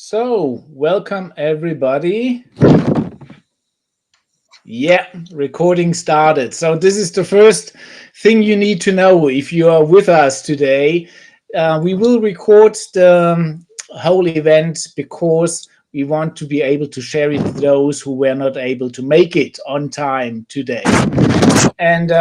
So, welcome everybody. Yeah, recording started. So, this is the first thing you need to know if you are with us today. We will record the whole event because we want to be able to share it with those who were not able to make it on time today. And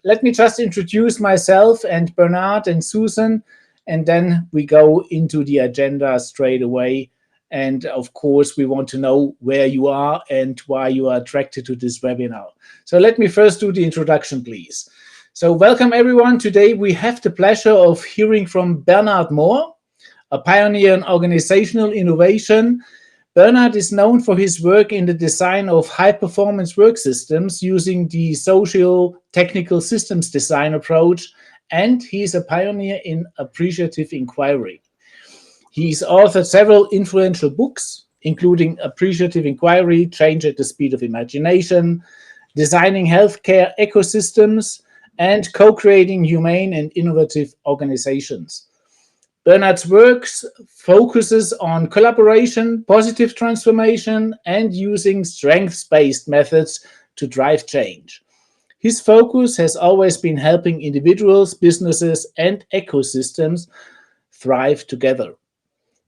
let me just introduce myself and Bernard and Susan, and then we go into the agenda straight away. And of course, we want to know where you are and why you are attracted to this webinar. So let me first do the introduction, please. So welcome everyone. Today we have the pleasure of hearing from Bernard Mohr, a pioneer in organizational innovation. Bernard is known for his work in the design of high-performance work systems using the socio-technical systems design approach, and he is a pioneer in appreciative inquiry. He's authored several influential books, including Appreciative Inquiry, Change at the Speed of Imagination, Designing Healthcare Ecosystems, and Co-creating Humane and Innovative Organizations. Bernard's work focuses on collaboration, positive transformation, and using strengths-based methods to drive change. His focus has always been helping individuals, businesses, and ecosystems thrive together.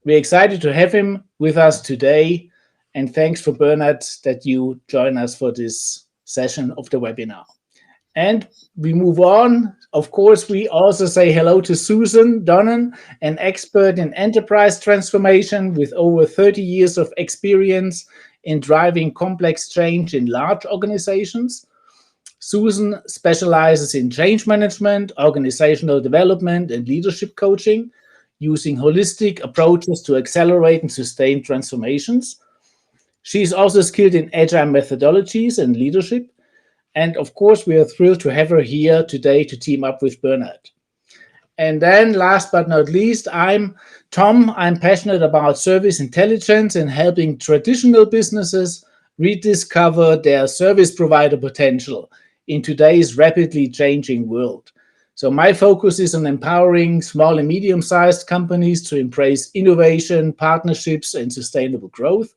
We're excited to have him with us today, and thanks for Bernard that you join us for this session of the webinar. And we move on. Of course, we also say hello to Susan Donnan, an expert in enterprise transformation with over 30 years of experience in driving complex change in large organizations. Susan specializes in change management, organizational development, and leadership coaching, using holistic approaches to accelerate and sustain transformations. She's also skilled in agile methodologies and leadership. And of course, we are thrilled to have her here today to team up with Bernard. And then last but not least, I'm Tom. I'm passionate about service intelligence and helping traditional businesses rediscover their service provider potential in today's rapidly changing world. So my focus is on empowering small and medium-sized companies to embrace innovation, partnerships, and sustainable growth.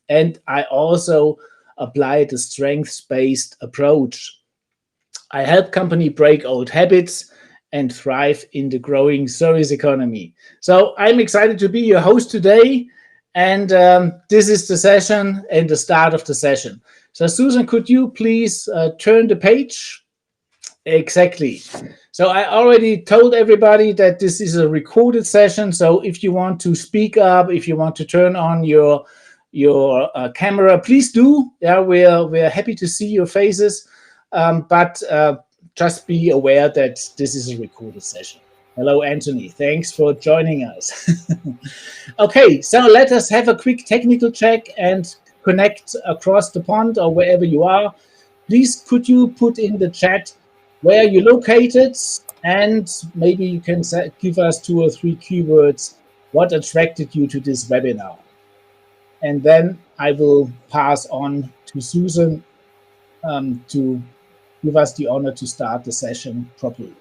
And I also apply the strengths-based approach. I help companies break old habits and thrive in the growing service economy. So I'm excited to be your host today, and this is the session and the start of the session. So Susan, could you please turn the page? Exactly. So I already told everybody that this is a recorded session. So if you want to speak up, if you want to turn on your camera, please do. Yeah, we're happy to see your faces, but just be aware that this is a recorded session. Hello, Anthony. Thanks for joining us. Okay, so let us have a quick technical check and connect across the pond or wherever you are. Please, could you put in the chat where you're located, and maybe you can give us 2 or 3 keywords. What attracted you to this webinar? And then I will pass on to Susan to give us the honor to start the session properly.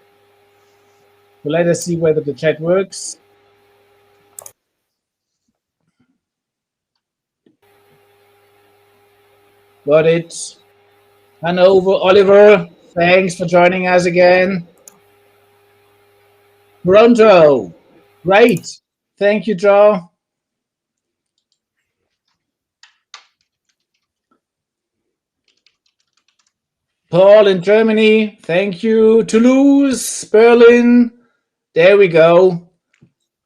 So let us see whether the chat works. Got it. Hanover, Oliver, thanks for joining us again. Toronto, great. Thank you, Joe. Paul in Germany, thank you. Toulouse, Berlin, there we go.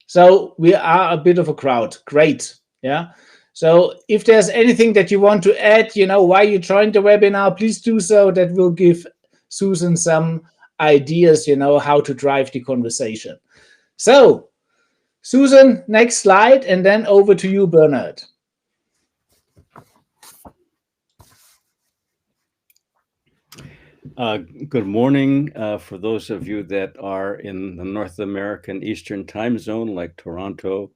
So we are a bit of a crowd. Great. Yeah. So if there's anything that you want to add, why you joined the webinar, please do so. That will give Susan some ideas, how to drive the conversation. So Susan, next slide, and then over to you, Bernard. Good morning for those of you that are in the North American Eastern time zone, like Toronto.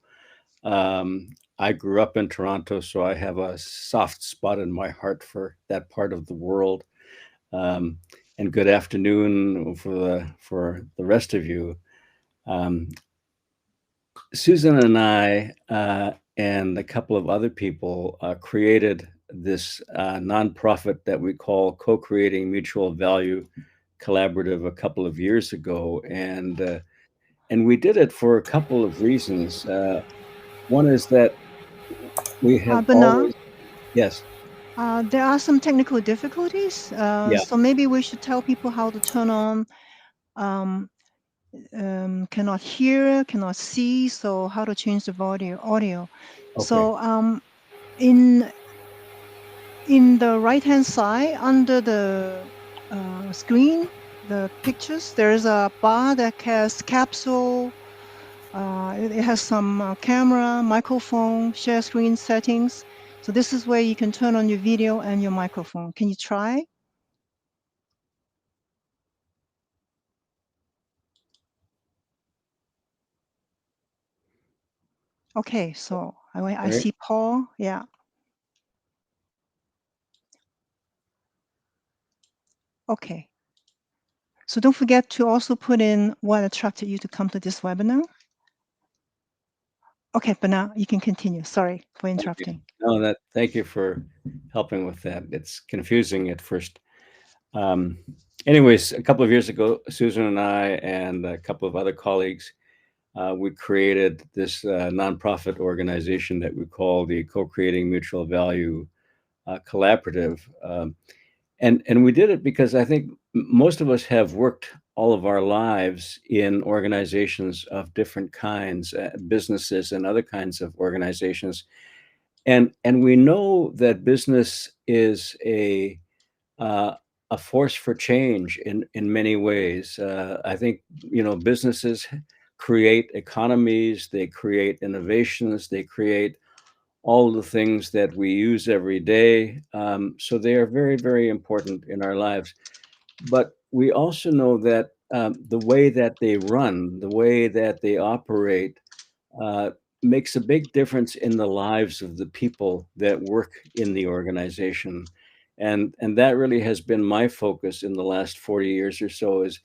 I grew up in Toronto, so I have a soft spot in my heart for that part of the world. And good afternoon for the rest of you. Susan and I and a couple of other people created this nonprofit that we call Co-Creating Mutual Value Collaborative a couple of years ago, and we did it for a couple of reasons. One is that we have Bernard, always, yes, there are some technical difficulties, yeah, so maybe we should tell people how to turn on um, cannot hear, cannot see, so how to change the audio. okay, So in the right hand side under the screen, the pictures, there's a bar that has capsule. It has some camera, microphone, share screen settings. So this is where you can turn on your video and your microphone. Can you try? Okay, so I right. see Paul. Yeah. Okay. So don't forget to also put in what attracted you to come to this webinar. Okay, but now you can continue. Sorry for Thank you. interrupting. No, thank you for helping with that. It's confusing at first. Um, Anyways, a couple of years ago, Susan and I and a couple of other colleagues, we created this nonprofit organization that we call the Co-Creating Mutual Value Collaborative. And we did it because I think most of us have worked all of our lives in organizations of different kinds, businesses and other kinds of organizations. And we know that business is uh, a force for change in many ways. I think businesses create economies, they create innovations, they create all the things that we use every day. So they are very, very important in our lives. But we also know that the way that they run, the way that they operate, uh, makes a big difference in the lives of the people that work in the organization. And that really has been my focus in the last 40 years or so is,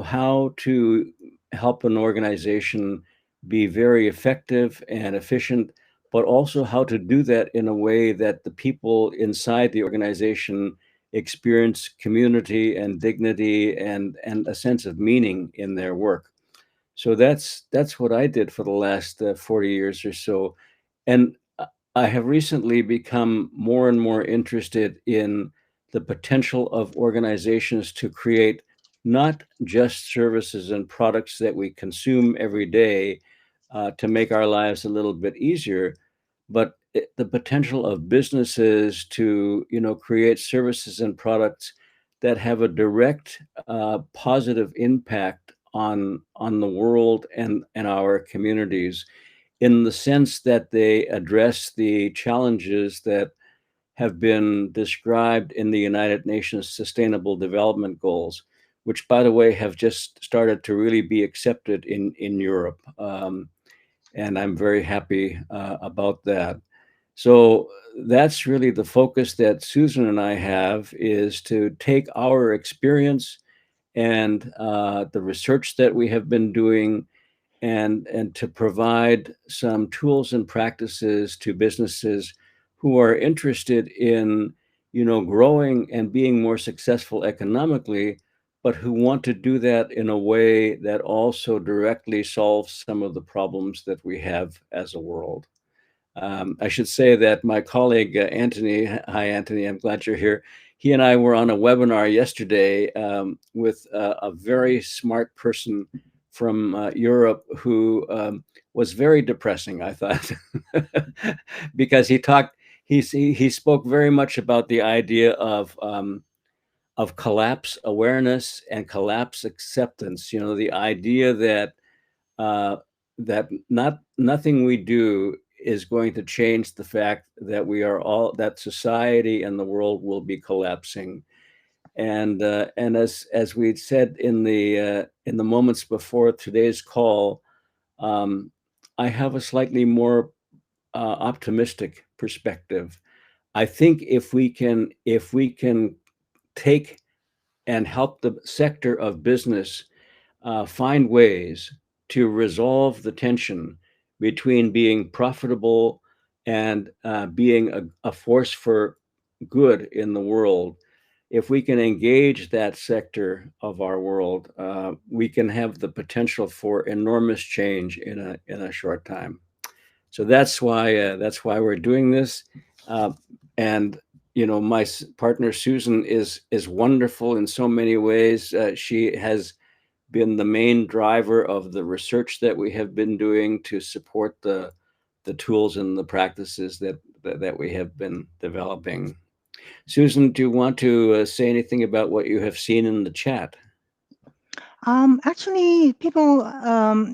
how to help an organization be very effective and efficient, but also how to do that in a way that the people inside the organization experience community and dignity and a sense of meaning in their work. So that's what I did for the last 40 years or so. And I have recently become more and more interested in the potential of organizations to create not just services and products that we consume every day to make our lives a little bit easier, but the potential of businesses to, create services and products that have a direct positive impact on the world and our communities, in the sense that they address the challenges that have been described in the United Nations Sustainable Development Goals, which, by the way, have just started to really be accepted in Europe. And I'm very happy about that. So that's really the focus that Susan and I have, is to take our experience and the research that we have been doing, and to provide some tools and practices to businesses who are interested in, growing and being more successful economically, but who want to do that in a way that also directly solves some of the problems that we have as a world. I should say that my colleague, Anthony, hi, Anthony, I'm glad you're here. He and I were on a webinar yesterday with a very smart person from Europe who was very depressing, I thought, because he spoke very much about the idea of collapse awareness and collapse acceptance. The idea that uh, nothing we do is going to change the fact that that society and the world will be collapsing. And as we said in the moments before today's call, um, I have a slightly more optimistic perspective. I think if we can take and help the sector of business find ways to resolve the tension between being profitable and being a force for good in the world. If we can engage that sector of our world, we can have the potential for enormous change in a short time. So that's why we're doing this. And my partner Susan is wonderful in so many ways. She has been the main driver of the research that we have been doing to support the tools and the practices that we have been developing. Susan, do you want to say anything about what you have seen in the chat? Actually, people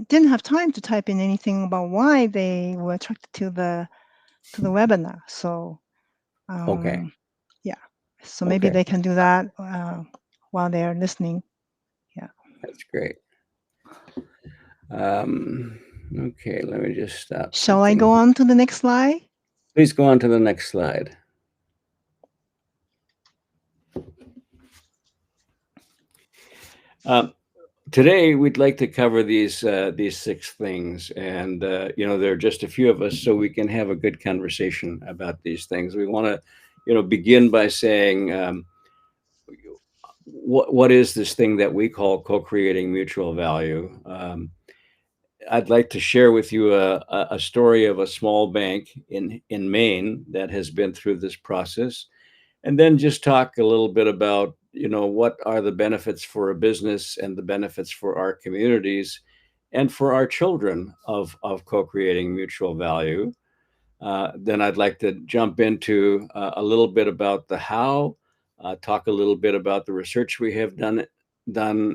didn't have time to type in anything about why they were attracted to the webinar. So Okay. yeah, so maybe Okay. they can do that while they're listening. Yeah, That's great. Okay, let me just stop. Shall I go on to the next slide? Please go on to the next slide. Today, we'd like to cover these 6 things, and there are just a few of us, so we can have a good conversation about these things. We want to, begin by saying, what is this thing that we call co-creating mutual value? I'd like to share with you a story of a small bank in Maine that has been through this process, and then just talk a little bit about what are the benefits for a business and the benefits for our communities and for our children of co-creating mutual value. Then I'd like to jump into a little bit about the how, talk a little bit about the research we have done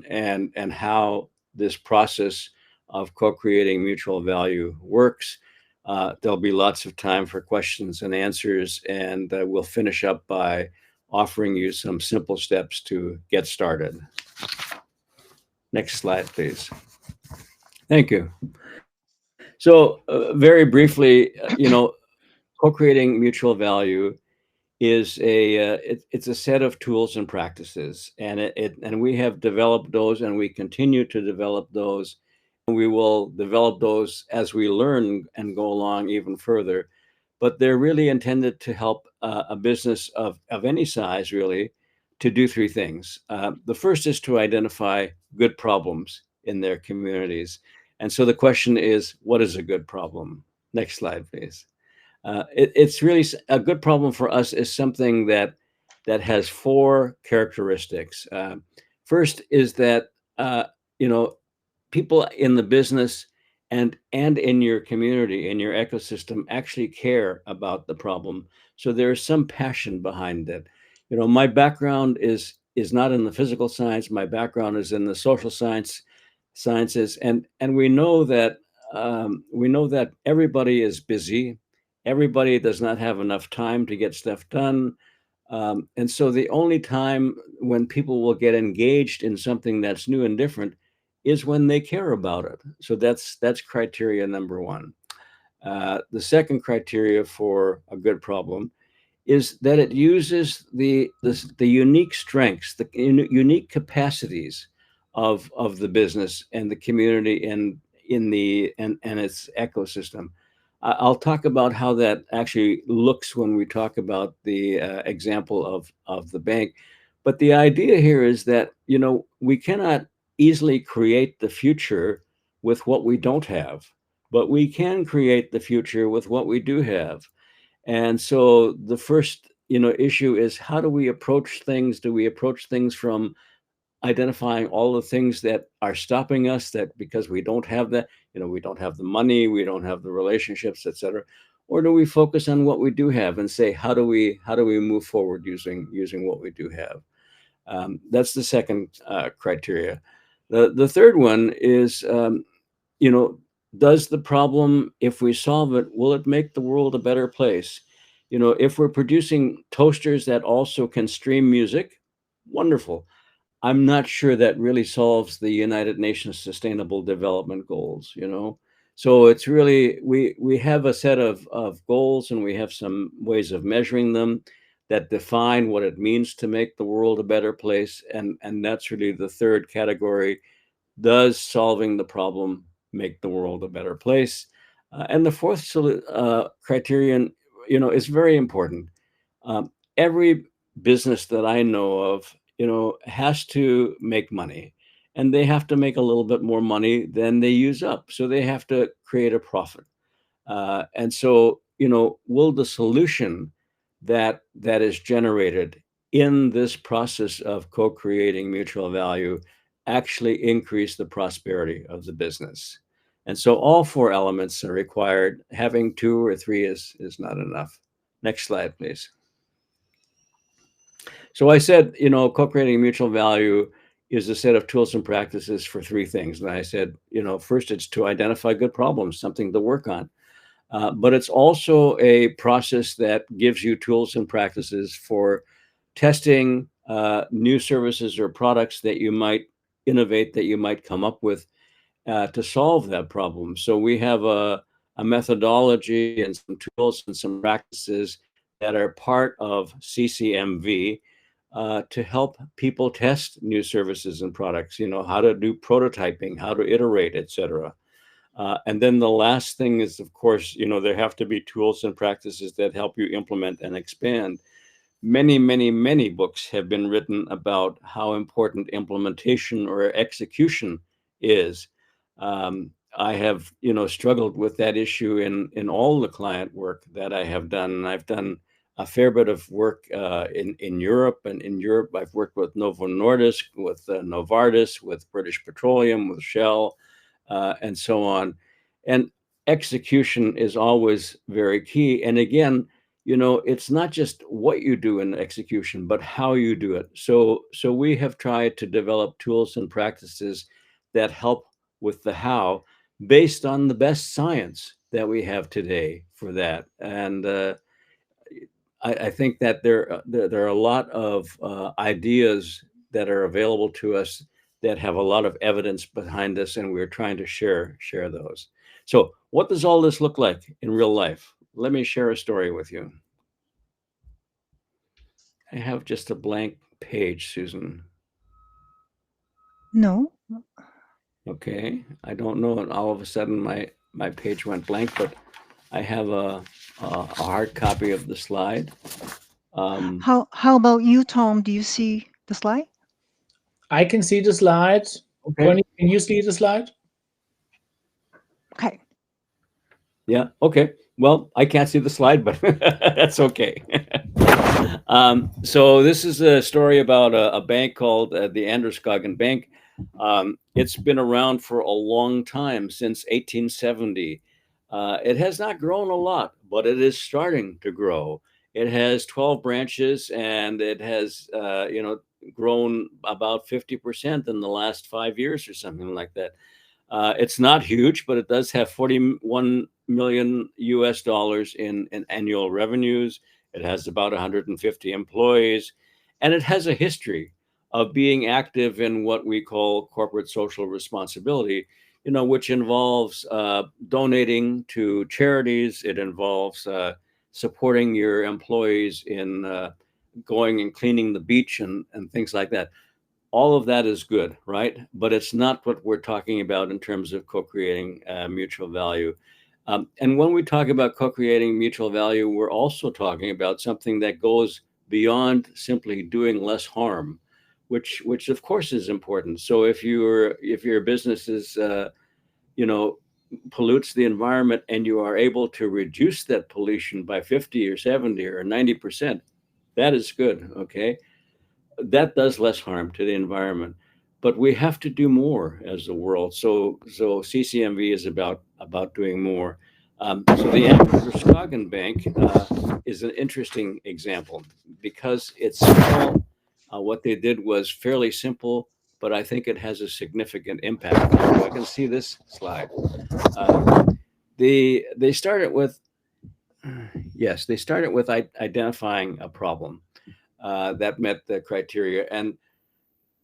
and how this process of co-creating mutual value works. There'll be lots of time for questions and answers, and we'll finish up by offering you some simple steps to get started. Next slide, please. Thank you. So very briefly, co-creating mutual value is it's a set of tools and practices, and and we have developed those, and we continue to develop those. We will develop those as we learn and go along even further. But they're really intended to help a business of any size, really, to do 3 things. The first is to identify good problems in their communities. And so the question is, what is a good problem? Next slide, please. It's really a good problem for us is something that has 4 characteristics. First is that people in the business and in your community, in your ecosystem, actually care about the problem. So there's some passion behind it. My background is not in the physical science. My background is in the social sciences, and we know that everybody is busy. Everybody does not have enough time to get stuff done. And so the only time when people will get engaged in something that's new and different is when they care about it. So that's criteria number 1. The second criteria for a good problem is that it uses the unique strengths, the unique capacities of the business and the community and its ecosystem. I'll talk about how that actually looks when we talk about the example of the bank. But the idea here is that we cannot easily create the future with what we don't have, but we can create the future with what we do have. And so the first issue is, how do we approach things? Do we approach things from identifying all the things that are stopping us, that because we don't have that, we don't have the money, we don't have the relationships, etc.? Or do we focus on what we do have and say, how do we move forward using what we do have? That's the second criteria. The third one is, does the problem, if we solve it, will it make the world a better place? If we're producing toasters that also can stream music, wonderful. I'm not sure that really solves the United Nations Sustainable Development Goals, So it's really, we have a set of goals, and we have some ways of measuring them that define what it means to make the world a better place. And that's really the third category. Does solving the problem make the world a better place? And the fourth criterion, is very important. Every business that I know of, has to make money, and they have to make a little bit more money than they use up. So they have to create a profit. And so, will the solution that is generated in this process of co-creating mutual value actually increase the prosperity of the business? And so all four elements are required. Having two or three is not enough. Next slide, please. So I said, co-creating mutual value is a set of tools and practices for three things. And I said, first, it's to identify good problems, something to work on. But it's also a process that gives you tools and practices for testing new services or products that you might innovate, that you might come up with to solve that problem. So we have a methodology and some tools and some practices that are part of CCMV to help people test new services and products, how to do prototyping, how to iterate, etc. And then the last thing is, of course, there have to be tools and practices that help you implement and expand. Many, many, many books have been written about how important implementation or execution is. I have, struggled with that issue in all the client work that I have done. And I've done a fair bit of work in Europe. And in Europe, I've worked with Novo Nordisk, with Novartis, with British Petroleum, with Shell, and so on. And execution is always very key. And again, it's not just what you do in execution, but how you do it. So we have tried to develop tools and practices that help with the how, based on the best science that we have today for that. And I think that there are a lot of ideas that are available to us that have a lot of evidence behind us, and we're trying to share those. So, what does all this look like in real life? Let me share a story with you. I have just a blank page, Susan. No. Okay, I don't know, and all of a sudden my page went blank, but I have a hard copy of the slide. How about you, Tom? Do you see the slide? I can see the slide. Okay. Connie, can you see the slide? Okay. Yeah. Okay. Well, I can't see the slide, but that's okay. So this is a story about a bank called the Androscoggin Bank. It's been around for a long time, since 1870. It has not grown a lot, but it is starting to grow. It has 12 branches, and it has, grown about 50% in the last 5 years or something like that. It's not huge, but it does have 41 million US dollars in annual revenues. It has about 150 employees, and it has a history of being active in what we call corporate social responsibility, which involves donating to charities. It involves supporting your employees in going and cleaning the beach and things like that. All of that is good, right? But it's not what we're talking about in terms of co-creating mutual value. And when we talk about co-creating mutual value, we're also talking about something that goes beyond simply doing less harm, which of course is important. So if your business is pollutes the environment, and you are able to reduce that pollution by 50 or 70 or 90%, that is good. Okay, that does less harm to the environment, but we have to do more as the world. So CCMV is about doing more. So the Androscoggin Bank is an interesting example because it's small. What they did was fairly simple, but I think it has a significant impact. So I can see this slide. They started with identifying a problem that met the criteria, and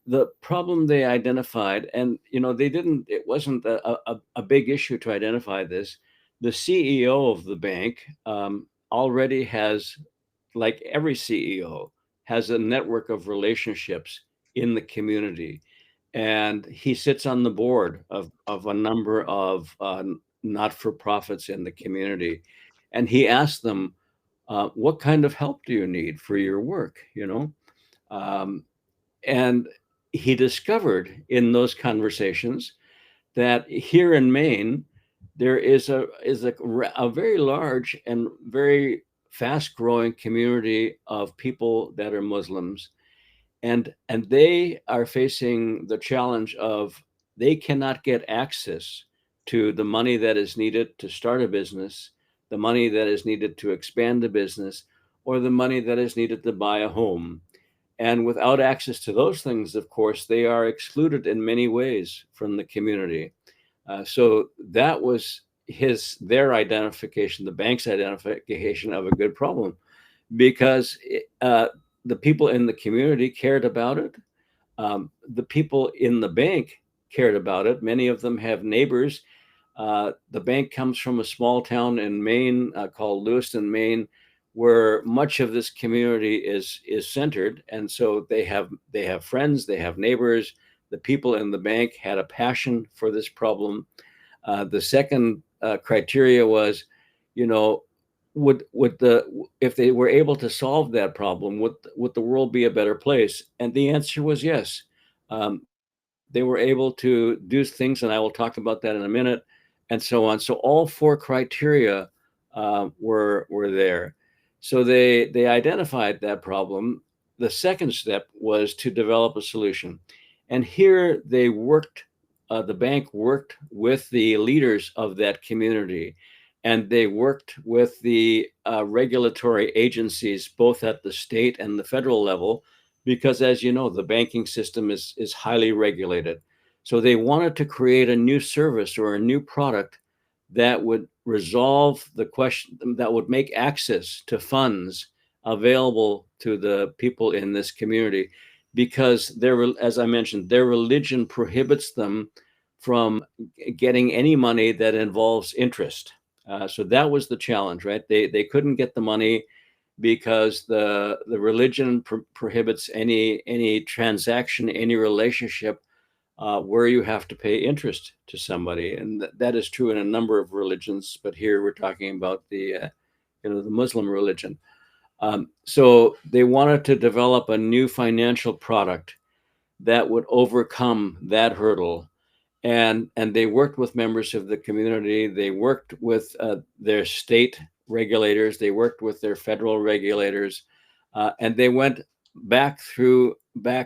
the problem they identified, and it wasn't a big issue to identify this. The CEO of the bank already has, like every CEO, has a network of relationships in the community, and he sits on the board of a number of not-for-profits in the community. And he asked them, what kind of help do you need for your work? Um, and he discovered in those conversations that here in Maine, there is a very large and very fast growing community of people that are Muslims, and they are facing the challenge of they cannot get access to the money that is needed to start a business, the money that is needed to expand the business, or the money that is needed to buy a home. And without access to those things, of course, they are excluded in many ways from the community. So that was their identification, the bank's identification of a good problem, because the people in the community cared about it. The people in the bank cared about it. Many of them have neighbors. The bank comes from a small town in Maine called Lewiston, Maine, where much of this community is centered, and so they have friends, they have neighbors. The people in the bank had a passion for this problem. The second criteria was, you know, if they were able to solve that problem, would the world be a better place? And the answer was yes. They were able to do things, and I will talk about that in a minute, and so on. So all four criteria were there. So they identified that problem. The second step was to develop a solution, and here they worked. The bank worked with the leaders of that community, and they worked with the regulatory agencies, both at the state and the federal level, because, as you know, the banking system is highly regulated. So they wanted to create a new service or a new product that would resolve the question, that would make access to funds available to the people in this community, because as I mentioned, their religion prohibits them from getting any money that involves interest. So that was the challenge, right? They couldn't get the money because the religion prohibits any transaction, any relationship where you have to pay interest to somebody, and that is true in a number of religions. But here we're talking about the Muslim religion. So they wanted to develop a new financial product that would overcome that hurdle. And they worked with members of the community. They worked with their state regulators. They worked with their federal regulators, and they went back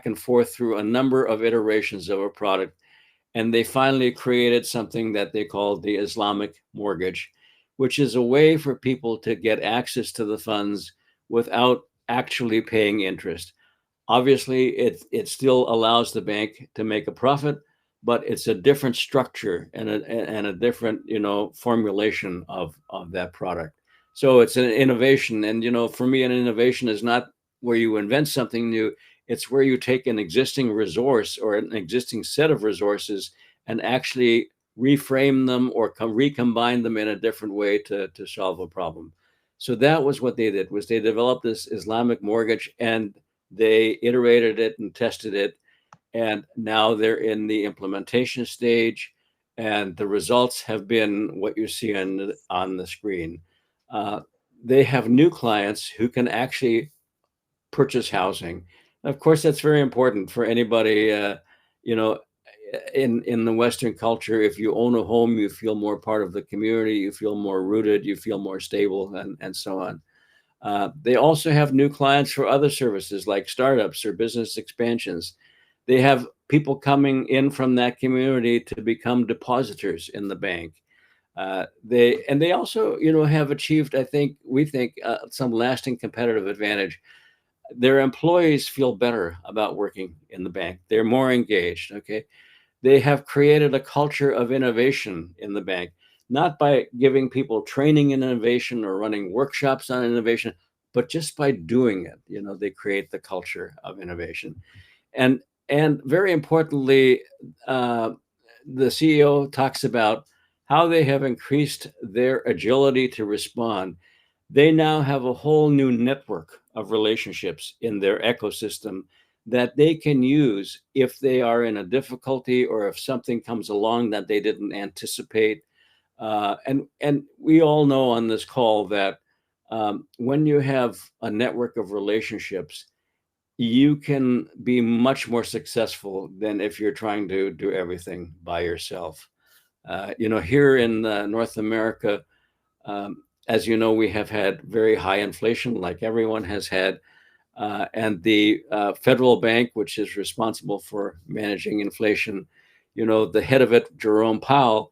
and forth through a number of iterations of a product. And they finally created something that they called the Islamic mortgage, which is a way for people to get access to the funds without actually paying interest. Obviously, it still allows the bank to make a profit, but it's a different structure and a different formulation of that product. So it's an innovation, and for me, an innovation is not where you invent something new. It's where you take an existing resource or an existing set of resources and actually reframe them or recombine them in a different way to solve a problem. So that was what they did, was they developed this Islamic mortgage, and they iterated it and tested it, and now they're in the implementation stage, and the results have been what you see on the screen. Uh, they have new clients who can actually purchase housing. Of course, that's very important for anybody. You know, in the Western culture, if you own a home, you feel more part of the community, you feel more rooted, you feel more stable, and so on. They also have new clients for other services like startups or business expansions. They have people coming in from that community to become depositors in the bank. They also, have achieved, we think, some lasting competitive advantage. Their employees feel better about working in the bank. They're more engaged. Okay. They have created a culture of innovation in the bank, not by giving people training in innovation or running workshops on innovation, but just by doing it. They create the culture of innovation. And very importantly, the CEO talks about how they have increased their agility to respond. They now have a whole new network of relationships in their ecosystem that they can use if they are in a difficulty or if something comes along that they didn't anticipate. And we all know on this call that when you have a network of relationships, you can be much more successful than if you're trying to do everything by yourself. Here in North America, as you know, we have had very high inflation, like everyone has had. And the federal bank, which is responsible for managing inflation, the head of it, Jerome Powell,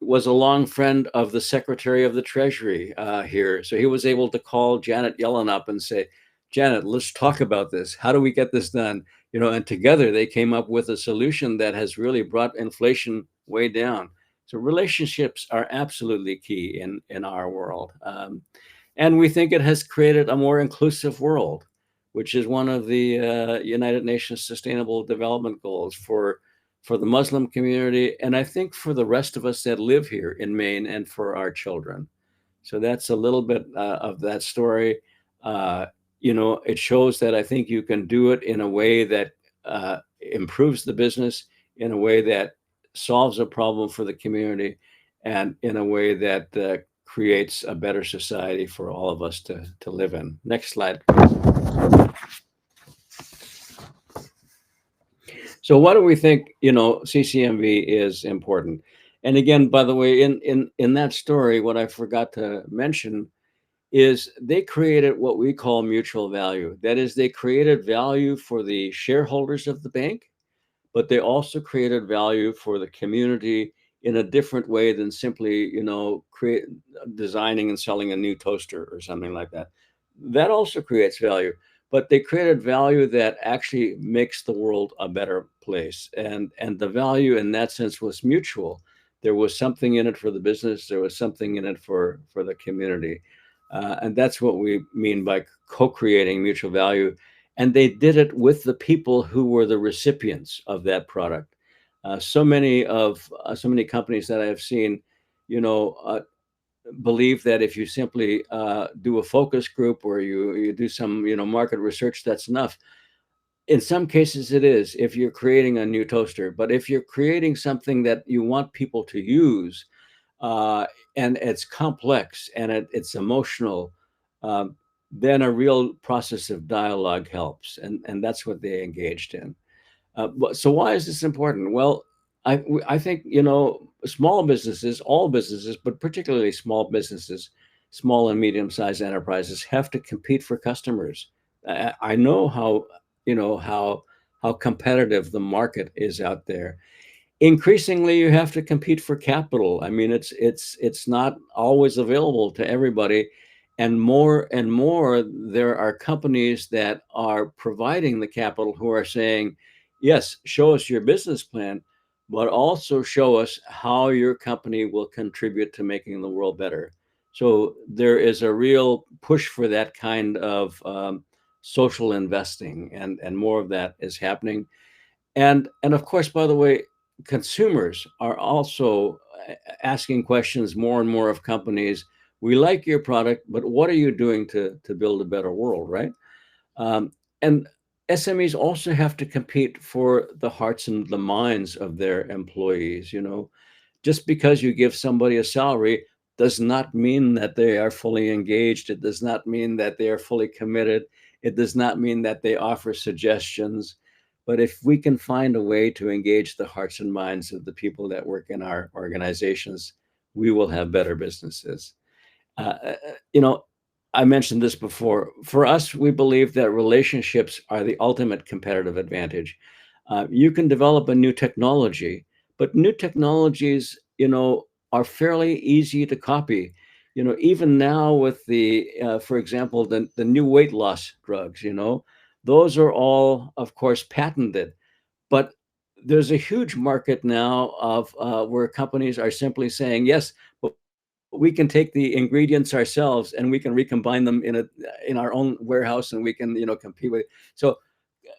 was a long friend of the Secretary of the Treasury here. So he was able to call Janet Yellen up and say, Janet, let's talk about this. How do we get this done? And together they came up with a solution that has really brought inflation way down. So relationships are absolutely key in our world. And we think it has created a more inclusive world, which is one of the United Nations Sustainable Development Goals for the Muslim community, and I think for the rest of us that live here in Maine and for our children. So that's a little bit of that story. It shows that I think you can do it in a way that improves the business, in a way that solves a problem for the community, and in a way that creates a better society for all of us to live in. Next slide. So why do we think, CCMV is important? And again, by the way, in that story, what I forgot to mention is they created what we call mutual value. That is, they created value for the shareholders of the bank, but they also created value for the community in a different way than simply, designing and selling a new toaster or something like that. That also creates value, but they created value that actually makes the world a better place. And the value in that sense was mutual. There was something in it for the business. There was something in it for the community. And that's what we mean by co-creating mutual value. And they did it with the people who were the recipients of that product. So many companies that I have seen, believe that if you simply do a focus group or you do some market research, that's enough. In some cases it is, if you're creating a new toaster. But if you're creating something that you want people to use, and it's complex and it's emotional, then a real process of dialogue helps, and that's what they engaged in. So why is this important? Well, I think, small businesses, all businesses, but particularly small businesses, small and medium-sized enterprises have to compete for customers. I know how competitive the market is out there. Increasingly, you have to compete for capital. I mean, it's not always available to everybody, and more there are companies that are providing the capital who are saying, yes, show us your business plan, but also show us how your company will contribute to making the world better. So there is a real push for that kind of social investing, and more of that is happening. And of course, by the way, consumers are also asking questions more and more of companies. We like your product, but what are you doing to build a better world, right? And SMEs also have to compete for the hearts and the minds of their employees. Just because you give somebody a salary does not mean that they are fully engaged. It does not mean that they are fully committed. It does not mean that they offer suggestions. But if we can find a way to engage the hearts and minds of the people that work in our organizations, we will have better businesses. Uh, uh, you know, I mentioned this before. For us, we believe that relationships are the ultimate competitive advantage. You can develop a new technology, but new technologies, are fairly easy to copy. Even now with for example, the new weight loss drugs, those are all, of course, patented. But there's a huge market now of where companies are simply saying, yes, but we can take the ingredients ourselves and we can recombine them in our own warehouse, and we can, compete with it. So,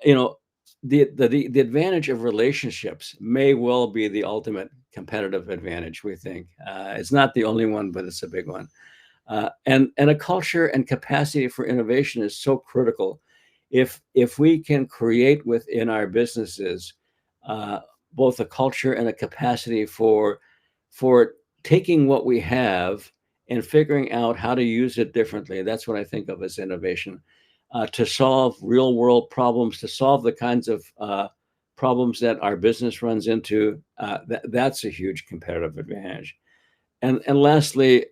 you know, the advantage of relationships may well be the ultimate competitive advantage, we think. It's not the only one, but it's a big one. And a culture and capacity for innovation is so critical. If we can create within our businesses both a culture and a capacity for taking what we have and figuring out how to use it differently. That's what I think of as innovation, to solve real world problems, to solve the kinds of problems that our business runs into. That's a huge competitive advantage. And lastly,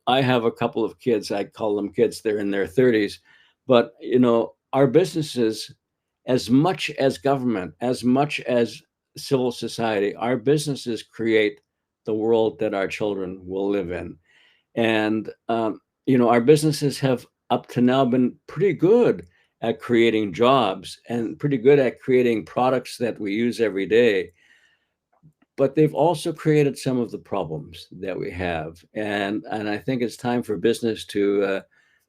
I have a couple of kids. I call them kids. They're in their 30s, but our businesses, as much as government, as much as civil society, our businesses create the world that our children will live in. And our businesses have up to now been pretty good at creating jobs and pretty good at creating products that we use every day, but they've also created some of the problems that we have. And I think it's time for business to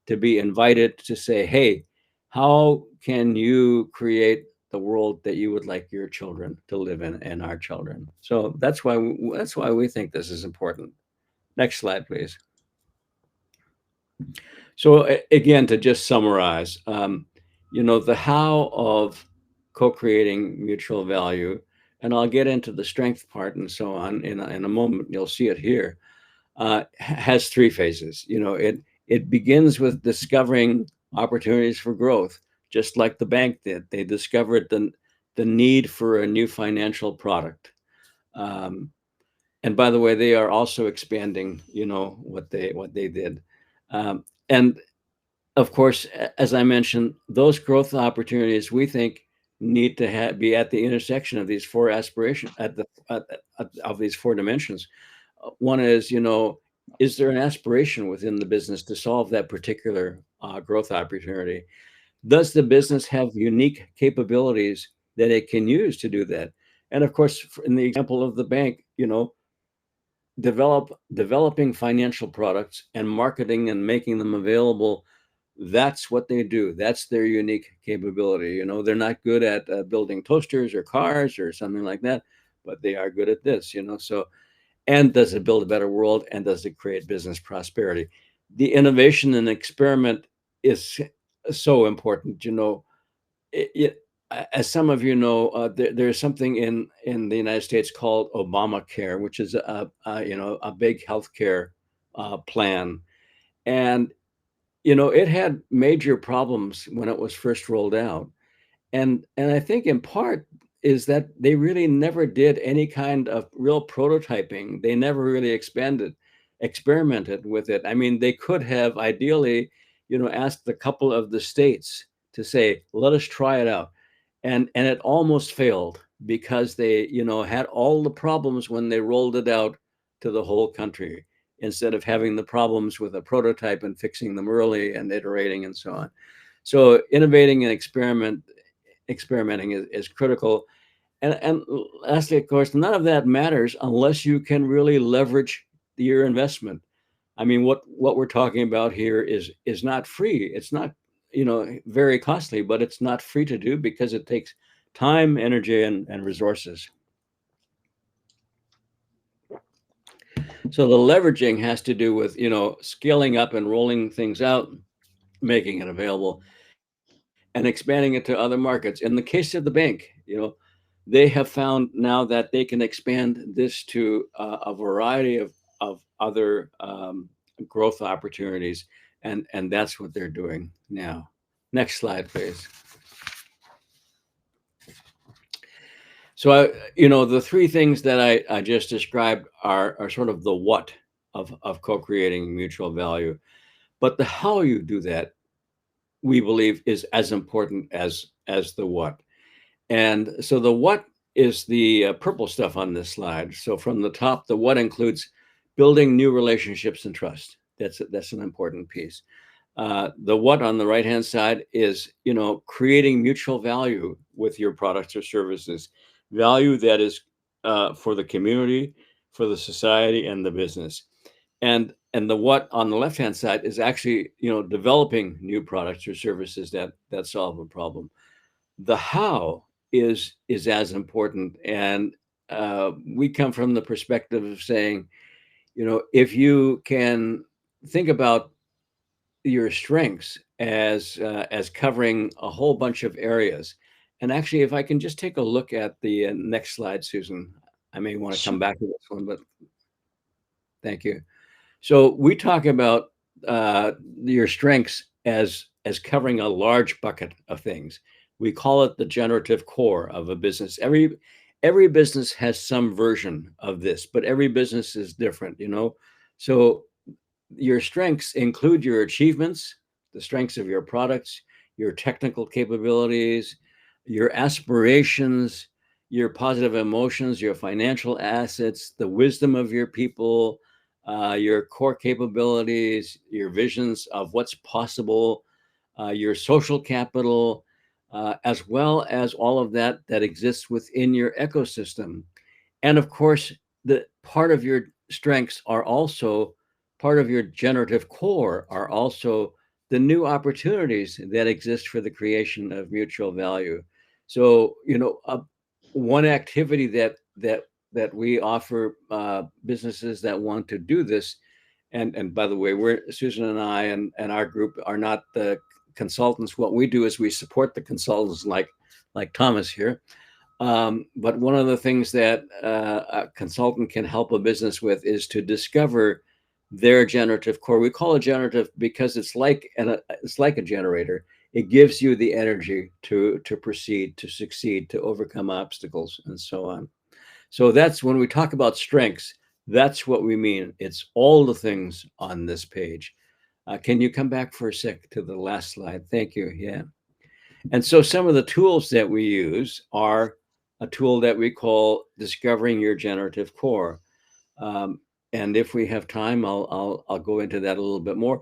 be invited to say, hey, how can you create the world that you would like your children to live in, and our children? So that's why we think this is important. Next slide, please. So again, to just summarize, the how of co-creating mutual value, and I'll get into the strength part and so on in a moment. You'll see it here. Has three phases. It begins with discovering opportunities for growth, just like the bank did. They discovered the need for a new financial product. And by the way, they are also expanding, what they did. And of course, as I mentioned, those growth opportunities we think need to be at the intersection of these four aspirations, of these four dimensions. One is there an aspiration within the business to solve that particular growth opportunity? Does the business have unique capabilities that it can use to do that? And of course, in the example of the bank, developing financial products and marketing and making them available, that's what they do. That's their unique capability. They're not good at building toasters or cars or something like that, but they are good at this. So, and does it build a better world, and does it create business prosperity? The innovation and experiment is so important. As some of you know, there's something in the United States called Obamacare, which is a big healthcare plan, and it had major problems when it was first rolled out, and I think in part is that they really never did any kind of real prototyping. They never really experimented with it. I mean, they could have ideally, asked a couple of the states to say, let us try it out. And it almost failed because they, had all the problems when they rolled it out to the whole country, instead of having the problems with a prototype and fixing them early and iterating and so on. So innovating and experimenting is critical. And lastly, of course, none of that matters unless you can really leverage your investment. I mean, what we're talking about here is not free. It's not, very costly, but it's not free to do because it takes time, energy, and resources. So the leveraging has to do with, scaling up and rolling things out, making it available, and expanding it to other markets. In the case of the bank, they have found now that they can expand this to a variety of other growth opportunities, and that's what they're doing now. Next slide, please. So, the three things that I just described are sort of the what of co-creating mutual value, but the how you do that, we believe, is as important as the what. And so the what is the purple stuff on this slide. So from the top, the what includes building new relationships and trust. That's an important piece. The what on the right-hand side is, creating mutual value with your products or services, value that is for the community, for the society, and the business. And the what on the left-hand side is actually, developing new products or services that solve a problem. The how is as important, and we come from the perspective of saying, if you can think about your strengths as covering a whole bunch of areas. And actually, if I can just take a look at the next slide, Susan, I may want to come back to this one, but Thank you. So we talk about uh, your strengths as covering a large bucket of things. We call it the generative core of a business. Every business has some version of this, but every business is different, you know. So your strengths include your achievements, the strengths of your products, your technical capabilities, your aspirations, your positive emotions, your financial assets, the wisdom of your people, your core capabilities, your visions of what's possible, your social capital, as well as all of that that exists within your ecosystem. And of course, the part of your strengths are also part of your generative core are also the new opportunities that exist for the creation of mutual value. So, you know, one activity that we offer businesses that want to do this, and by the way, we're Susan and I and our group are not the consultants. What we do is we support the consultants like Thomas here. But one of the things that a consultant can help a business with is to discover their generative core. We call it generative because it's like a generator. It gives you the energy to proceed, to succeed, to overcome obstacles, and so on. So that's when we talk about strengths. That's what we mean. It's all the things on this page. Can you come back for a sec to the last slide? Thank you. Yeah. And so some of the tools that we use are a tool that we call discovering your generative core. Um, and if we have time, I'll go into that a little bit more.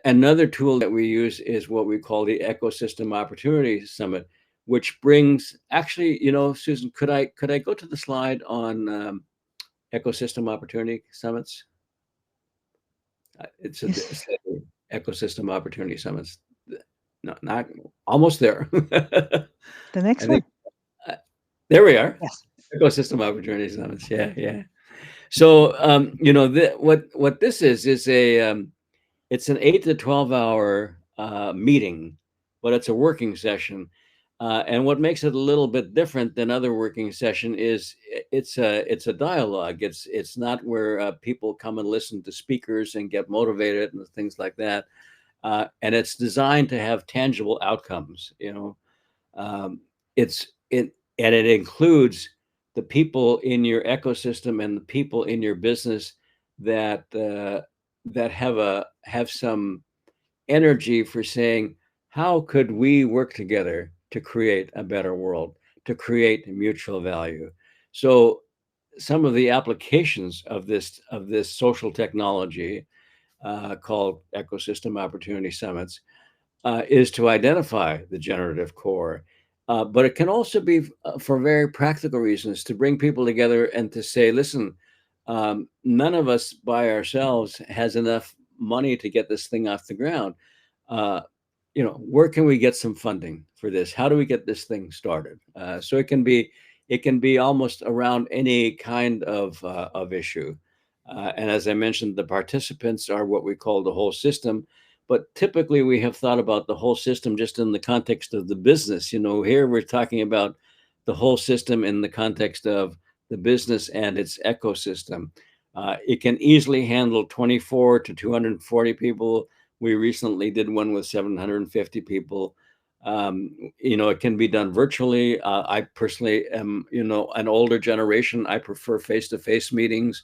Another tool that we use is what we call the Ecosystem Opportunity Summit, which brings actually, you know, Susan, could I go to the slide on ecosystem opportunity summits? It's Yes. ecosystem opportunity summits. No, not almost there. The next I one. think there we are. Yes. Ecosystem opportunity summits. Yeah, yeah. So, you know, what this is a it's an 8 to 12 hour meeting, but it's a working session. And what makes it a little bit different than other working session is it's a dialogue. It's not where people come and listen to speakers and get motivated and things like that. And it's designed to have tangible outcomes. You know, um, it includes the people in your ecosystem and the people in your business that that have some energy for saying, how could we work together to create a better world, to create mutual value? So some of the applications of this social technology called ecosystem opportunity summits is to identify the generative core. But it can also be for very practical reasons to bring people together and to say, listen, none of us by ourselves has enough money to get this thing off the ground. Uh, you know, where can we get some funding for this? How do we get this thing started? So it can be almost around any kind of issue. And as I mentioned, the participants are what we call the whole system, but typically we have thought about the whole system just in the context of the business. You know, here we're talking about the whole system in the context of the business and its ecosystem. It can easily handle 24 to 240 people. We recently did one with 750 people. You know, it can be done virtually. I personally am, you know, an older generation. I prefer face-to-face meetings.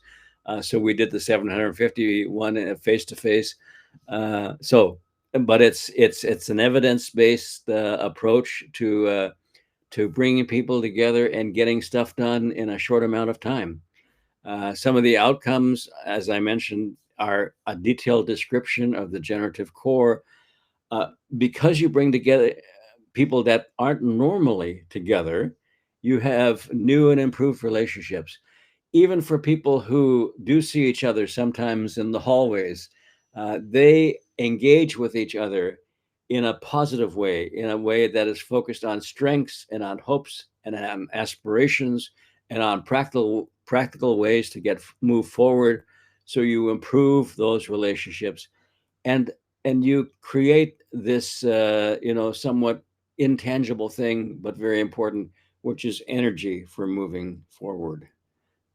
So we did the 750 one face-to-face. But it's an evidence-based approach to bringing people together and getting stuff done in a short amount of time. Some of the outcomes, as I mentioned, are a detailed description of the generative core. Because you bring together people that aren't normally together, you have new and improved relationships. Even for people who do see each other sometimes in the hallways, they engage with each other in a positive way, in a way that is focused on strengths and on hopes and on aspirations and on practical ways to get move forward. So you improve those relationships, and you create this you know, somewhat intangible thing, but very important, which is energy for moving forward.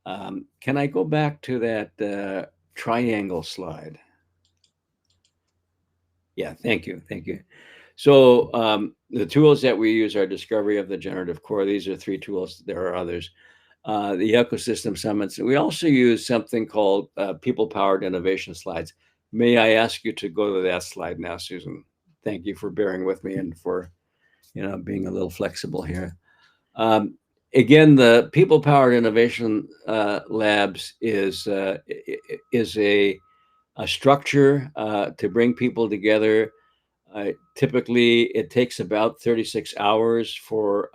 Can I go back to that triangle slide. Yeah, thank you. Thank you. So the tools that we use are discovery of the generative core. These are three tools. There are others. The ecosystem summits. We also use something called people-powered innovation slides. May I ask you to go to that slide now, Susan? Thank you for bearing with me and for being a little flexible here. Um, Again, the people-powered innovation labs is a structure to bring people together. Typically, it takes about 36 hours for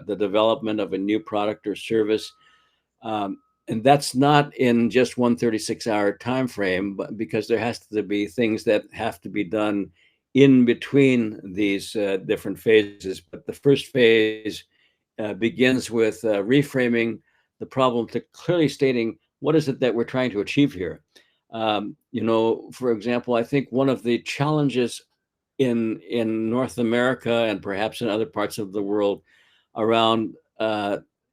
the development of a new product or service. Um, and that's not in just one 36-hour time frame, but because there has to be things that have to be done in between these different phases. But the first phase begins with reframing the problem to clearly stating what is it that we're trying to achieve here. For example, I think one of the challenges in North America and perhaps in other parts of the world around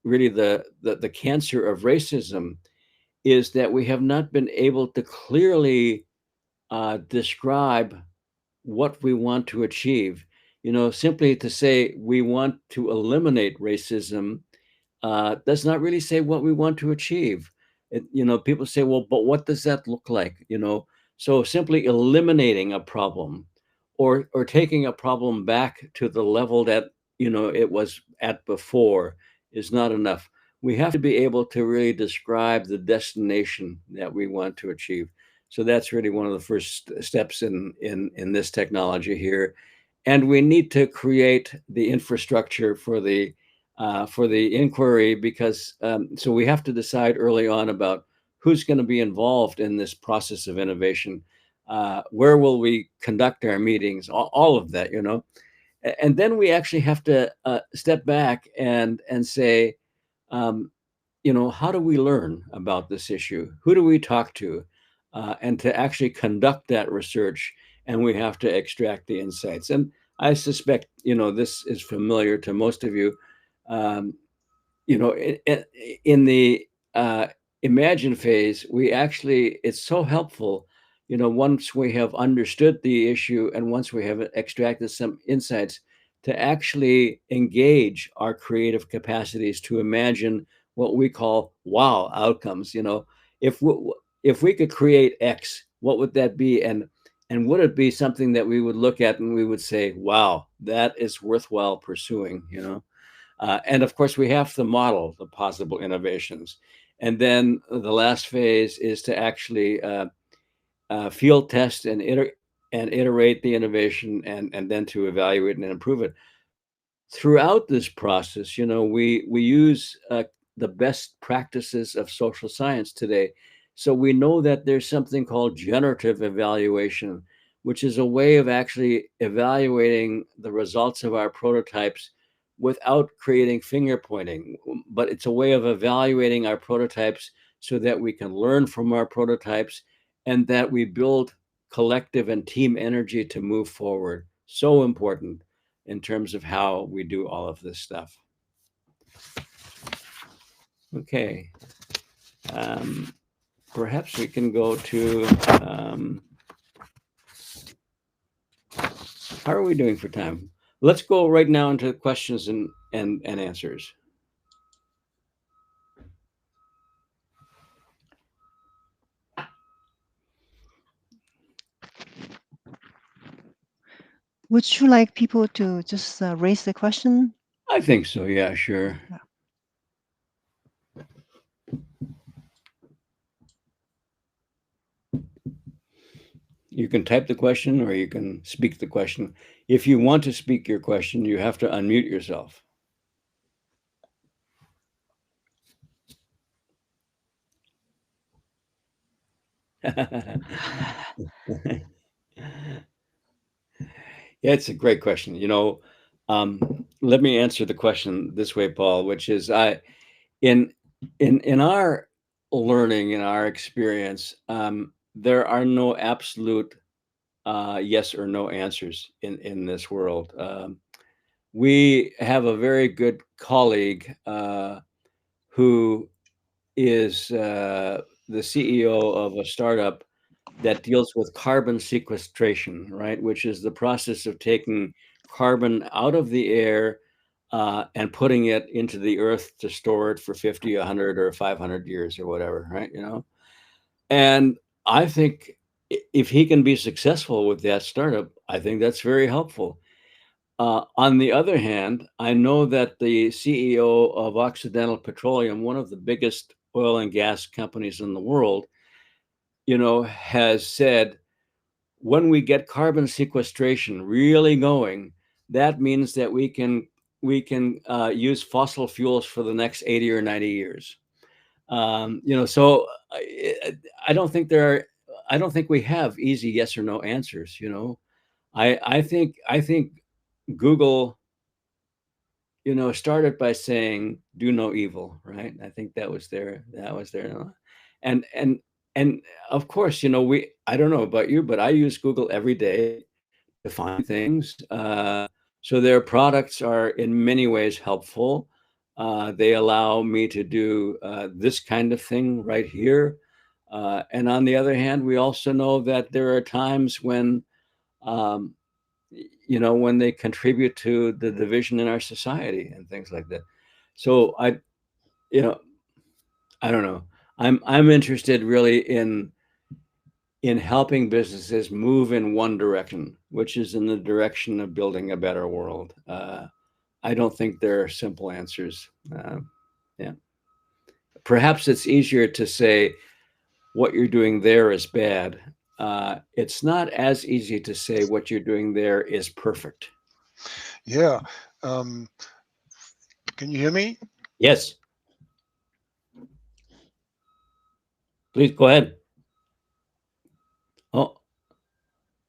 really the cancer of racism is that we have not been able to clearly describe what we want to achieve. Simply to say we want to eliminate racism does not really say what we want to achieve. People say, well, but what does that look like? So simply eliminating a problem or taking a problem back to the level that, it was at before is not enough. We have to be able to really describe the destination that we want to achieve. So that's really one of the first steps in this technology here. And we need to create the infrastructure for the inquiry because so we have to decide early on about who's going to be involved in this process of innovation. Where will we conduct our meetings? All of that, and then we actually have to step back and say, how do we learn about this issue? Who do we talk to? And to actually conduct that research, and we have to extract the insights. And I suspect, this is familiar to most of you. Um, in the imagine phase, it's so helpful, once we have understood the issue and once we have extracted some insights to actually engage our creative capacities to imagine what we call wow outcomes. If we, if we could create X, what would that be? And would it be something that we would look at and we would say, wow, that is worthwhile pursuing, and of course, we have to model the possible innovations. And then the last phase is to actually field test and iterate the innovation and then to evaluate and improve it. Throughout this process, we use the best practices of social science today. So we know that there's something called generative evaluation, which is a way of actually evaluating the results of our prototypes without creating finger pointing. But it's a way of evaluating our prototypes so that we can learn from our prototypes and that we build collective and team energy to move forward. So important in terms of how we do all of this stuff. Okay. Perhaps we can go to, how are we doing for time? Let's go right now into questions and answers. Would you like people to just raise the question? I think so. Yeah, sure. Yeah. You can type the question or you can speak the question. If you want to speak your question, you have to unmute yourself. Yeah, it's a great question. Let me answer the question this way, Paul, which is in our learning, in our experience, there are no absolute yes or no answers in this world. We have a very good colleague who is the CEO of a startup that deals with carbon sequestration, right? Which is the process of taking carbon out of the air and putting it into the earth to store it for 50, 100, or 500 years or whatever, right? And I think if he can be successful with that startup, I think that's very helpful. On the other hand, I know that the CEO of Occidental Petroleum, one of the biggest oil and gas companies in the world, has said, when we get carbon sequestration really going, that means that we can use fossil fuels for the next 80 or 90 years. So I don't think I don't think we have easy yes or no answers. I think Google, started by saying do no evil, right? I think that was their, and of course, I don't know about you, but I use Google every day to find things. So their products are in many ways helpful. They allow me to do this kind of thing right here. And on the other hand, we also know that there are times um, when they contribute to the division in our society and things like that. So you know, I don't know. I'm interested really in helping businesses move in one direction, which is in the direction of building a better world. I don't think there are simple answers. Yeah, perhaps it's easier to say what you're doing there is bad. It's not as easy to say what you're doing there is perfect. Yeah. Um, can you hear me? Yes, please go ahead. Oh,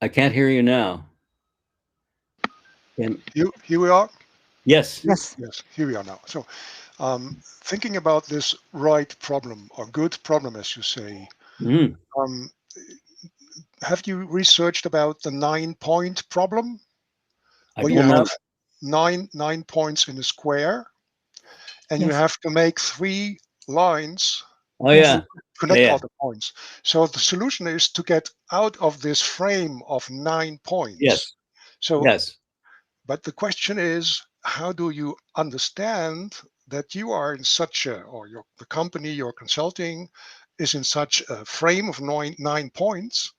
I can't hear you now. And Here we are. yes. Yes. Yes, here we are now. So, thinking about this right problem or good problem, as you say, Mm, um, have you researched about the 9-point problem, I where you don't know. have nine points in a square, and you Yes. have to make 3 lines Oh Yes. yeah, to yeah, connect yeah. all the points? So the solution is to get out of this frame of 9 points. Yes, So, yes, but the question is, how do you understand that you are in such a, or the company you're consulting is in such a frame of 9 points,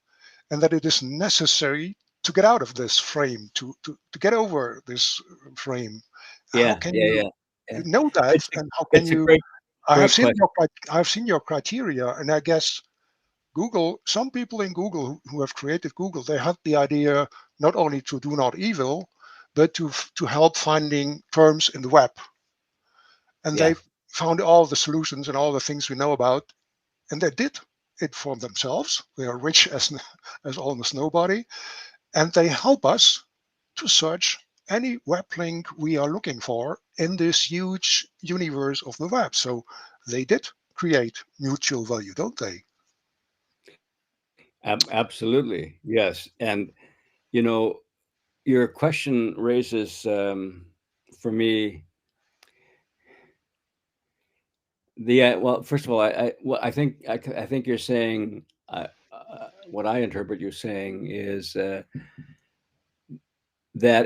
and that it is necessary to get out of this frame, to get over this frame? How yeah, can yeah, you yeah, yeah. know that, It's a, and how can it's a you? great, I have great seen question. your criteria, and I guess Google, some people in Google who have created Google, they had the idea not only to do not evil, but to help finding terms in the web. And Yeah, they found all the solutions and all the things we know about, and they did it for themselves. They are rich as almost nobody, and they help us to search any web link we are looking for in this huge universe of the web. So they did create mutual value, don't they? absolutely, yes. And you know, your question raises for me well. First of all, I think you're saying what I interpret you saying is that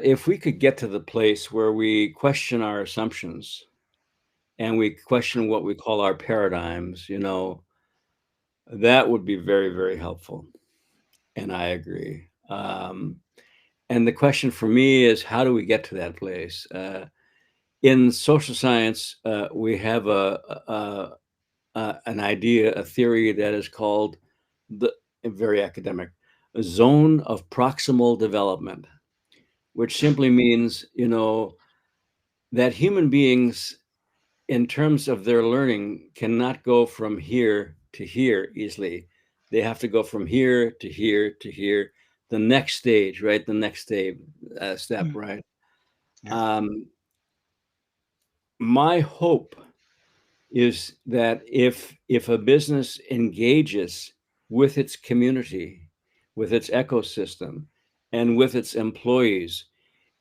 if we could get to the place where we question our assumptions and we question what we call our paradigms, that would be very, very helpful. And I agree. And the question for me is, how do we get to that place? In social science, we have an idea, a theory that is called the very academic, a zone of proximal development, which simply means, that human beings, in terms of their learning, cannot go from here to here easily. They have to go from here to here to here, the next stage, right? The next step, Mm. right? Yeah. Um, my hope is that if a business engages with its community, with its ecosystem, and with its employees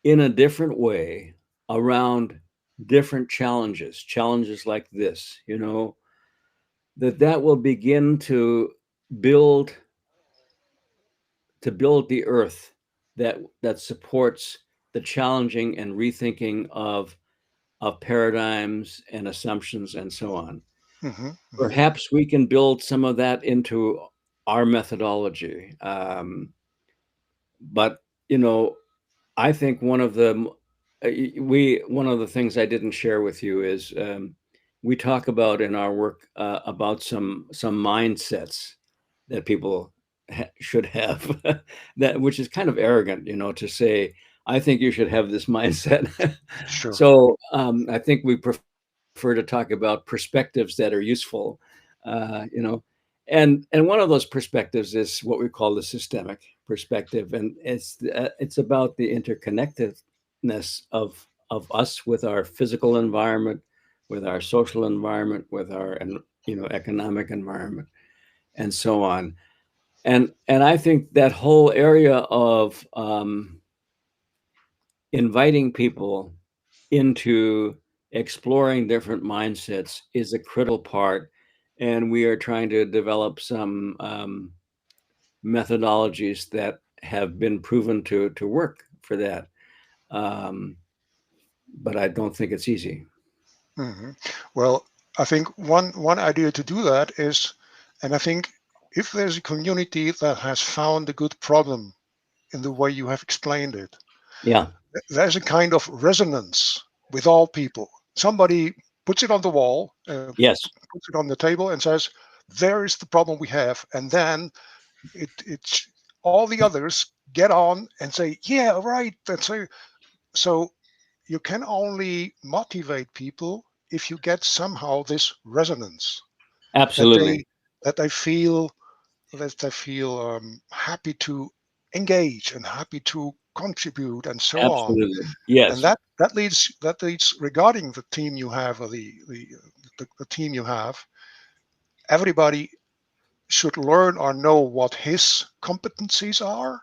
in a different way around different challenges like this, that will begin to build the earth that supports the challenging and rethinking of paradigms and assumptions and so on. Perhaps we can build some of that into our methodology. But I think one of the things I didn't share with you is we talk about in our work about some mindsets that people should have, that which is kind of arrogant, to say, I think you should have this mindset. Sure. So I think we prefer to talk about perspectives that are useful, and one of those perspectives is what we call the systemic perspective, and it's about the interconnectedness of us with our physical environment, with our social environment, with our economic environment, and so on. And I think that whole area of inviting people into exploring different mindsets is a critical part, and we are trying to develop some methodologies that have been proven to work for that. But I don't think it's easy. Well, I think one idea to do that is, and I think if there's a community that has found a good problem in the way you have explained it, Yeah. there's a kind of resonance with all people. Somebody puts it on the wall, Yes. puts it on the table, and says, "There is the problem we have," and then it's all the others get on and say, "Yeah, right." That's so you can only motivate people if you get somehow this resonance that Absolutely. they feel happy to engage and happy to contribute and so on. Absolutely. And Yes. that leads regarding the team you have, or the team you have. Everybody should learn or know what his competencies are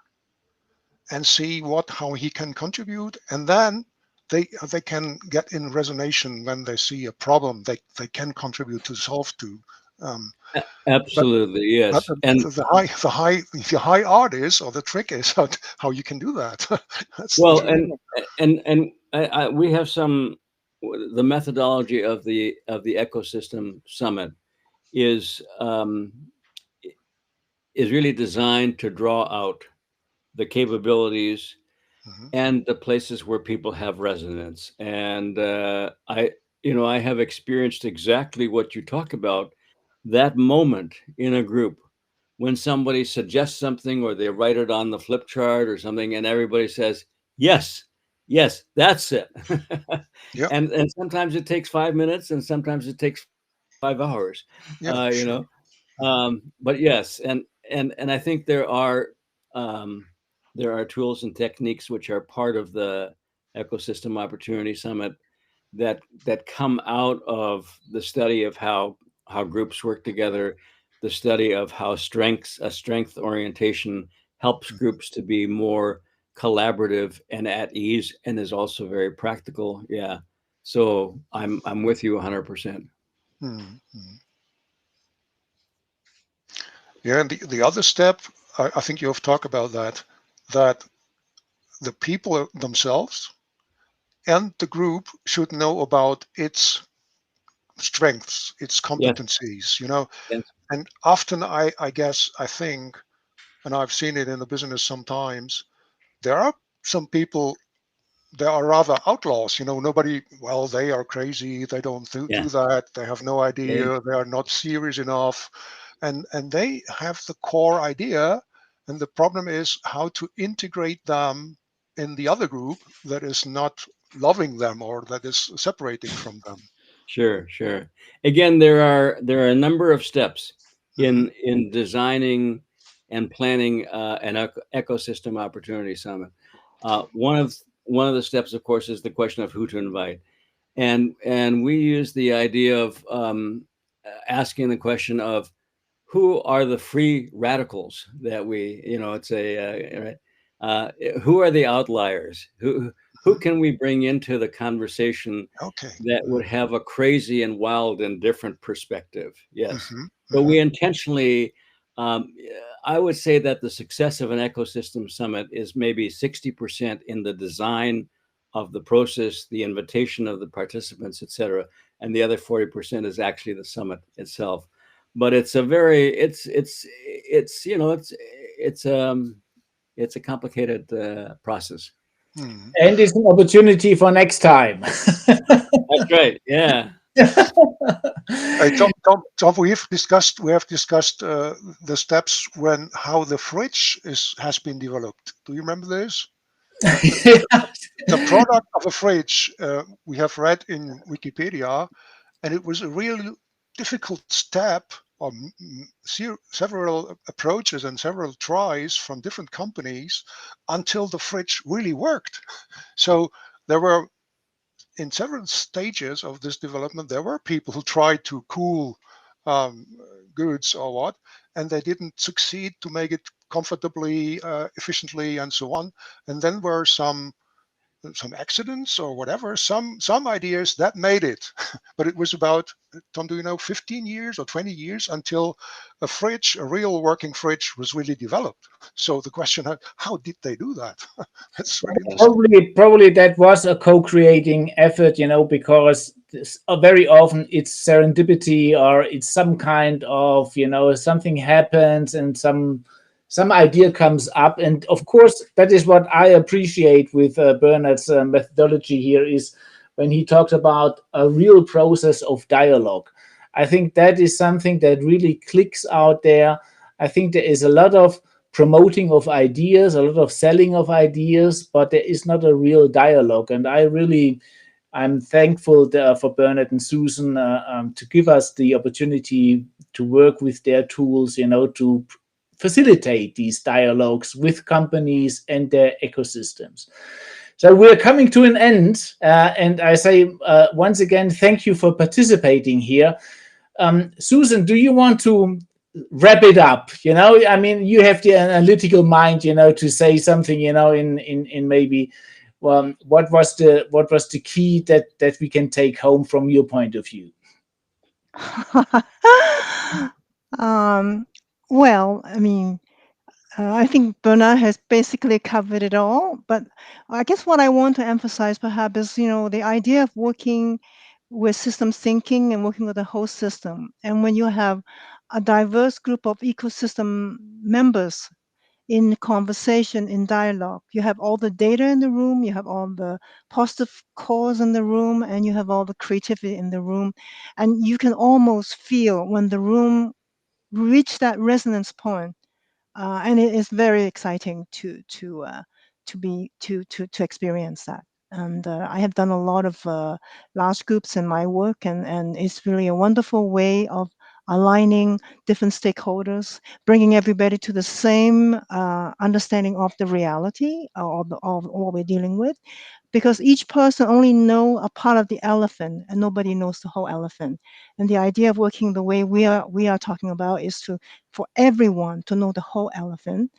and see how he can contribute, and then they can get in resonation when they see a problem they can contribute to solve to. Um, but Absolutely. but Yes. And the high art is, or the trick is, how you can do that. That's the well, trick. and we have the methodology of the ecosystem summit is really designed to draw out the capabilities Mhm. and the places where people have resonance. And I have experienced exactly what you talk about, that moment in a group when somebody suggests something or they write it on the flip chart or something, and everybody says, yes, yes, that's it. Yep. And sometimes it takes 5 minutes and sometimes it takes 5 hours, Yeah. Sure. Mhm. but yes, and I think um, there are tools and techniques which are part of the Ecosystem Opportunity Summit that come out of the study of how groups work together, the study of how strength orientation helps Mhm. groups to be more collaborative and at ease, and is also very practical. Yeah, so I'm with you 100%. Mhm. Mhm. Yeah. And the other step, I think you have talked about that the people themselves and the group should know about its strengths, its Yes, competencies, yes, and often I guess I think, and I've seen it in the business sometimes, there are some people that are rather outlaws. Nobody, well, they are crazy, they don't do yeah, that, they have no they, idea, they are not serious enough, and they have the core idea, and the problem is how to integrate them in the other group that is not loving them or that is separating from them. sure. Again, there are a number of steps Hmm. in designing and planning an ecosystem opportunity summit. One of the steps, of course, is the question of who to invite, and we use the idea of asking the question of who are the free radicals that we, it's a right? Who are the outliers? who can we bring into the conversation Okay. that would have a crazy and wild and different perspective? Yes. Mm-hmm. So Mm-hmm. we intentionally, um, I would say that the success of an ecosystem summit is maybe 60% in the design of the process, the invitation of the participants, et cetera. And the other 40% is actually the summit itself. But it's a very, you know, it's a complicated process. Mm-hmm. And it's an opportunity for next time. That's right. Yeah. Hey, Tom, we have discussed the steps when how the fridge has been developed. Do you remember this? The product of a fridge we have read in Wikipedia, and it was a really difficult step or several approaches and several tries from different companies until the fridge really worked. So there were in several stages of this development, there were people who tried to cool um, goods or what, and they didn't succeed to make it comfortably, efficiently, and so on. And then were some accidents or whatever, some ideas that made it. But it was about, Tom, do you know, 15 years or 20 years until a fridge, a real working fridge, was really developed. So the question, how did they do that? That's really interesting. Probably that was a co-creating effort, because very often it's serendipity, or it's some kind of, something happens and some idea comes up. And of course, that is what I appreciate with Bernard's methodology here, is when he talked about a real process of dialogue. I think that is something that really clicks out there. I think there is a lot of promoting of ideas, a lot of selling of ideas, but there is not a real dialogue. And I'm thankful for Bernard and Susan to give us the opportunity to work with their tools, to facilitate these dialogues with companies and their ecosystems. So we're coming to an end, and I say once again, thank you for participating here. Susan, do you want to wrap it up? I mean, you have the analytical mind, to say something, in maybe, well, what was the key that we can take home from your point of view? um, well, I mean, I think Bernard has basically covered it all. But I guess what I want to emphasize perhaps is, the idea of working with systems thinking and working with the whole system. And when you have a diverse group of ecosystem members in conversation, in dialogue, you have all the data in the room, you have all the positive cause in the room, and you have all the creativity in the room. And you can almost feel when the room reach that resonance point, and it is very exciting to experience that. And I have done a lot of large groups in my work, and it's really a wonderful way of aligning different stakeholders, bringing everybody to the same understanding of the reality of what we're dealing with, because each person only know a part of the elephant and nobody knows the whole elephant. And the idea of working the way we are talking about is for everyone to know the whole elephant,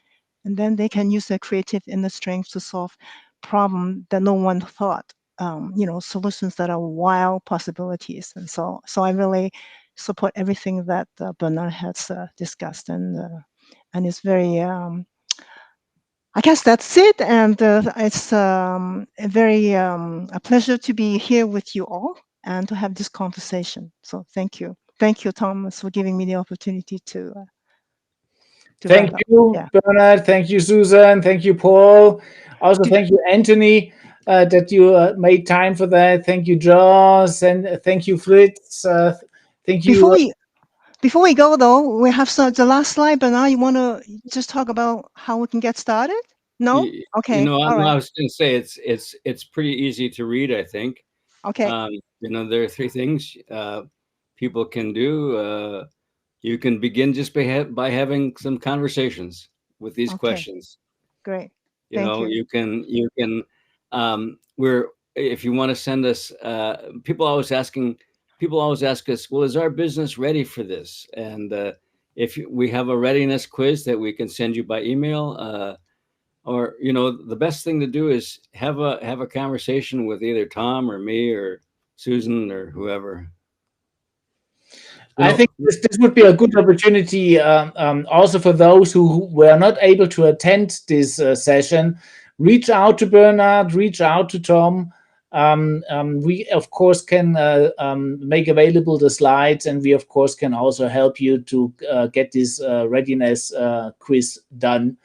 and then they can use their creative inner strength to solve problems that no one thought, solutions that are wild possibilities. And so I really support everything that Bernard has discussed, and it's very I guess that's it, and it's a pleasure to be here with you all and to have this conversation. So thank you, Thomas, for giving me the opportunity to Thank wrap up. you, Yeah. Bernard. Thank you, Susan. Thank you, Paul. Also, Do, thank you, Anthony, that you made time for that. Thank you, Joss, and thank you, Fritz. Thank before you. we before we go though, we have the last slide. But now you want to just talk about how we can get started? No? Okay. All I right. was going to say it's pretty easy to read. I think Okay. there are three things people can do. You can begin just by having some conversations with these Okay. questions. Great. Thank you. You can we're if you want to send us people always ask us, well, is our business ready for this? And if we have a readiness quiz that we can send you by email, or the best thing to do is have a conversation with either Tom or me or Susan or whoever. I think this would be a good opportunity also for those who were not able to attend this session. Reach out to Bernard, reach out to Tom. We, of course, can make available the slides, and we, of course, can also help you to get this readiness quiz done.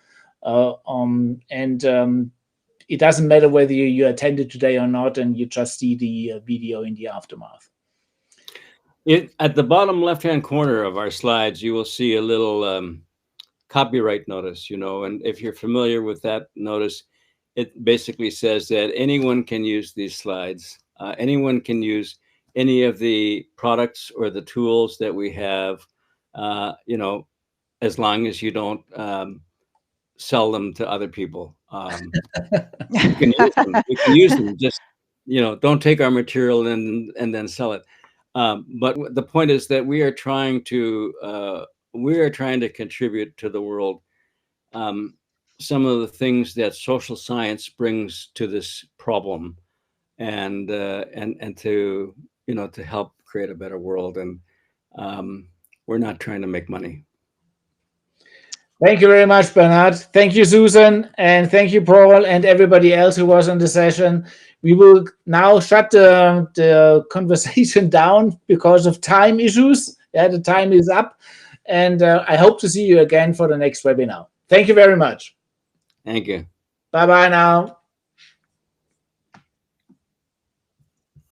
It doesn't matter whether you attended today or not, and you just see the video in the aftermath. At the bottom left-hand corner of our slides, you will see a little copyright notice, and if you're familiar with that notice, it basically says that anyone can use these slides. Anyone can use any of the products or the tools that we have, as long as you don't sell them to other people. You can use them. You can use them. Just don't take our material and then sell it. But the point is that we are trying to contribute to the world some of the things that social science brings to this problem, and to to help create a better world. And we're not trying to make money. Thank you very much, Bernard. Thank you, Susan, and thank you, Paul, and everybody else who was on the session. We will now shut the conversation down because of time issues. Yeah, the time is up, and I hope to see you again for the next webinar. Thank you very much. Thank you. Bye-bye now.